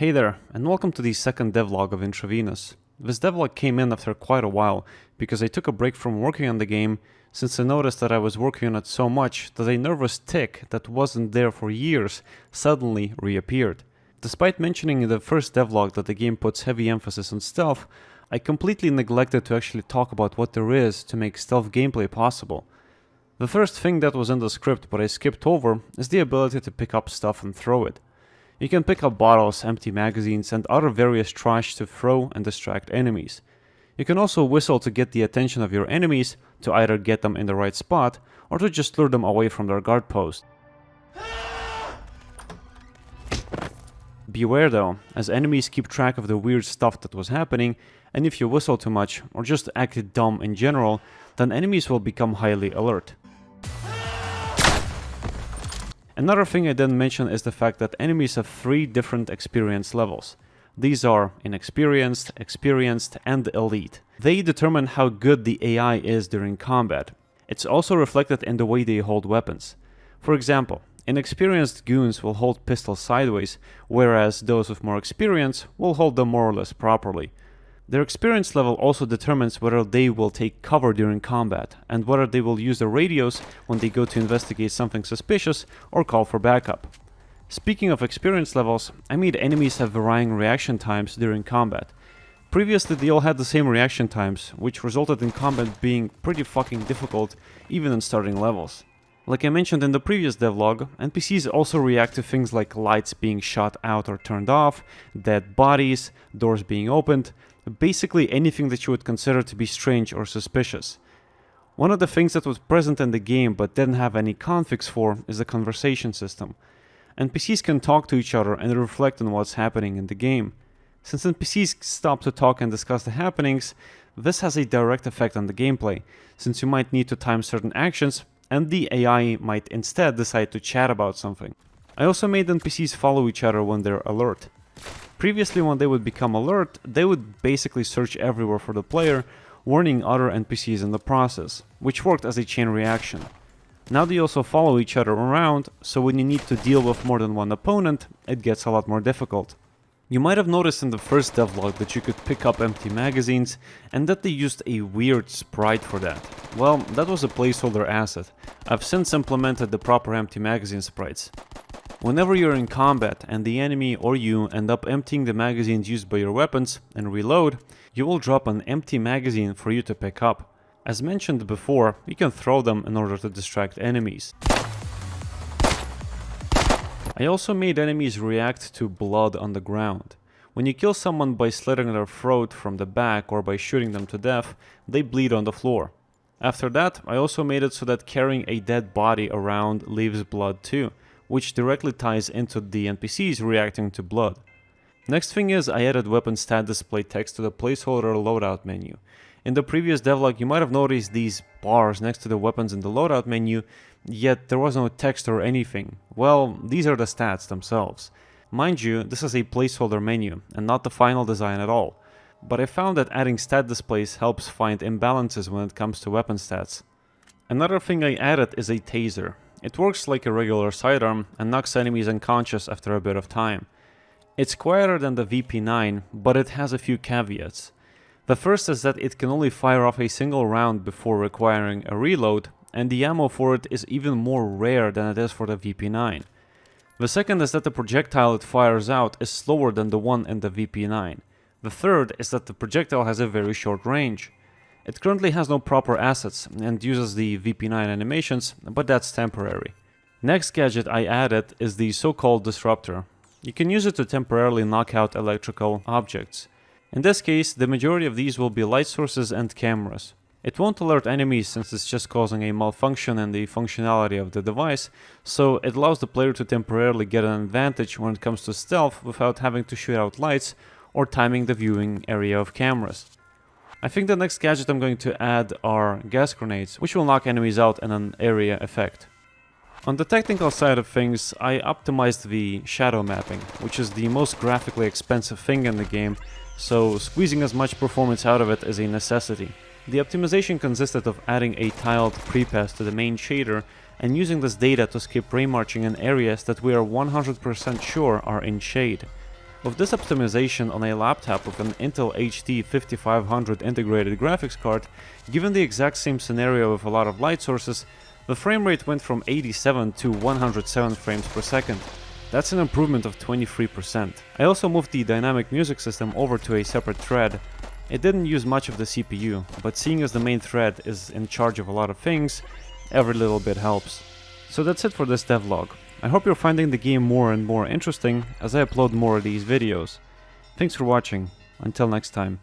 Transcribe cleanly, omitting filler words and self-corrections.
Hey there, and welcome to the second devlog of Intravenous. This devlog came in after quite a while, because I took a break from working on the game, since I noticed that I was working on it so much that a nervous tick that wasn't there for years suddenly reappeared. Despite mentioning in the first devlog that the game puts heavy emphasis on stealth, I completely neglected to actually talk about what there is to make stealth gameplay possible. The first thing that was in the script but I skipped over is the ability to pick up stuff and throw it. You can pick up bottles, empty magazines, and other various trash to throw and distract enemies. You can also whistle to get the attention of your enemies, to either get them in the right spot, or to just lure them away from their guard post. Beware though, as enemies keep track of the weird stuff that was happening, and if you whistle too much, or just act dumb in general, then enemies will become highly alert. Another thing I didn't mention is the fact that enemies have 3 different experience levels. These are inexperienced, experienced, and elite. They determine how good the AI is during combat. It's also reflected in the way they hold weapons. For example, inexperienced goons will hold pistols sideways, whereas those with more experience will hold them more or less properly. Their experience level also determines whether they will take cover during combat, and whether they will use their radios when they go to investigate something suspicious or call for backup. Speaking of experience levels, I made enemies have varying reaction times during combat. Previously they all had the same reaction times, which resulted in combat being pretty fucking difficult even in starting levels. Like I mentioned in the previous devlog, NPCs also react to things like lights being shut out or turned off, dead bodies, doors being opened, basically anything that you would consider to be strange or suspicious. One of the things that was present in the game but didn't have any configs for is the conversation system. NPCs can talk to each other and reflect on what's happening in the game. Since NPCs stop to talk and discuss the happenings, this has a direct effect on the gameplay, since you might need to time certain actions and the AI might instead decide to chat about something. I also made NPCs follow each other when they're alert. Previously, when they would become alert, they would basically search everywhere for the player, warning other NPCs in the process, which worked as a chain reaction. Now they also follow each other around, so when you need to deal with more than one opponent, it gets a lot more difficult. You might have noticed in the first devlog that you could pick up empty magazines, and that they used a weird sprite for that. Well, that was a placeholder asset. I've since implemented the proper empty magazine sprites. Whenever you're in combat and the enemy or you end up emptying the magazines used by your weapons and reload, you will drop an empty magazine for you to pick up. As mentioned before, you can throw them in order to distract enemies. I also made enemies react to blood on the ground. When you kill someone by slitting their throat from the back or by shooting them to death, they bleed on the floor. After that, I also made it so that carrying a dead body around leaves blood too, which directly ties into the NPCs reacting to blood. Next thing is, I added weapon stat display text to the placeholder loadout menu. In the previous devlog you might have noticed these bars next to the weapons in the loadout menu, yet there was no text or anything. Well, these are the stats themselves. Mind you, this is a placeholder menu, and not the final design at all. But I found that adding stat displays helps find imbalances when it comes to weapon stats. Another thing I added is a taser. It works like a regular sidearm and knocks enemies unconscious after a bit of time. It's quieter than the VP9, but it has a few caveats. The first is that it can only fire off a single round before requiring a reload, and the ammo for it is even more rare than it is for the VP9. The second is that the projectile it fires out is slower than the one in the VP9. The third is that the projectile has a very short range. It currently has no proper assets and uses the VP9 animations, but that's temporary. Next gadget I added is the so-called Disruptor. You can use it to temporarily knock out electrical objects. In this case, the majority of these will be light sources and cameras. It won't alert enemies since it's just causing a malfunction in the functionality of the device, so it allows the player to temporarily get an advantage when it comes to stealth without having to shoot out lights or timing the viewing area of cameras. I think the next gadget I'm going to add are gas grenades, which will knock enemies out in an area effect. On the technical side of things, I optimized the shadow mapping, which is the most graphically expensive thing in the game, so squeezing as much performance out of it is a necessity. The optimization consisted of adding a tiled prepass to the main shader and using this data to skip ray marching in areas that we are 100% sure are in shade. With this optimization on a laptop with an Intel HD 5500 integrated graphics card, given the exact same scenario with a lot of light sources, the frame rate went from 87 to 107 frames per second. That's an improvement of 23%. I also moved the dynamic music system over to a separate thread. It didn't use much of the CPU, but seeing as the main thread is in charge of a lot of things, every little bit helps. So that's it for this devlog. I hope you're finding the game more and more interesting as I upload more of these videos. Thanks for watching. Until next time.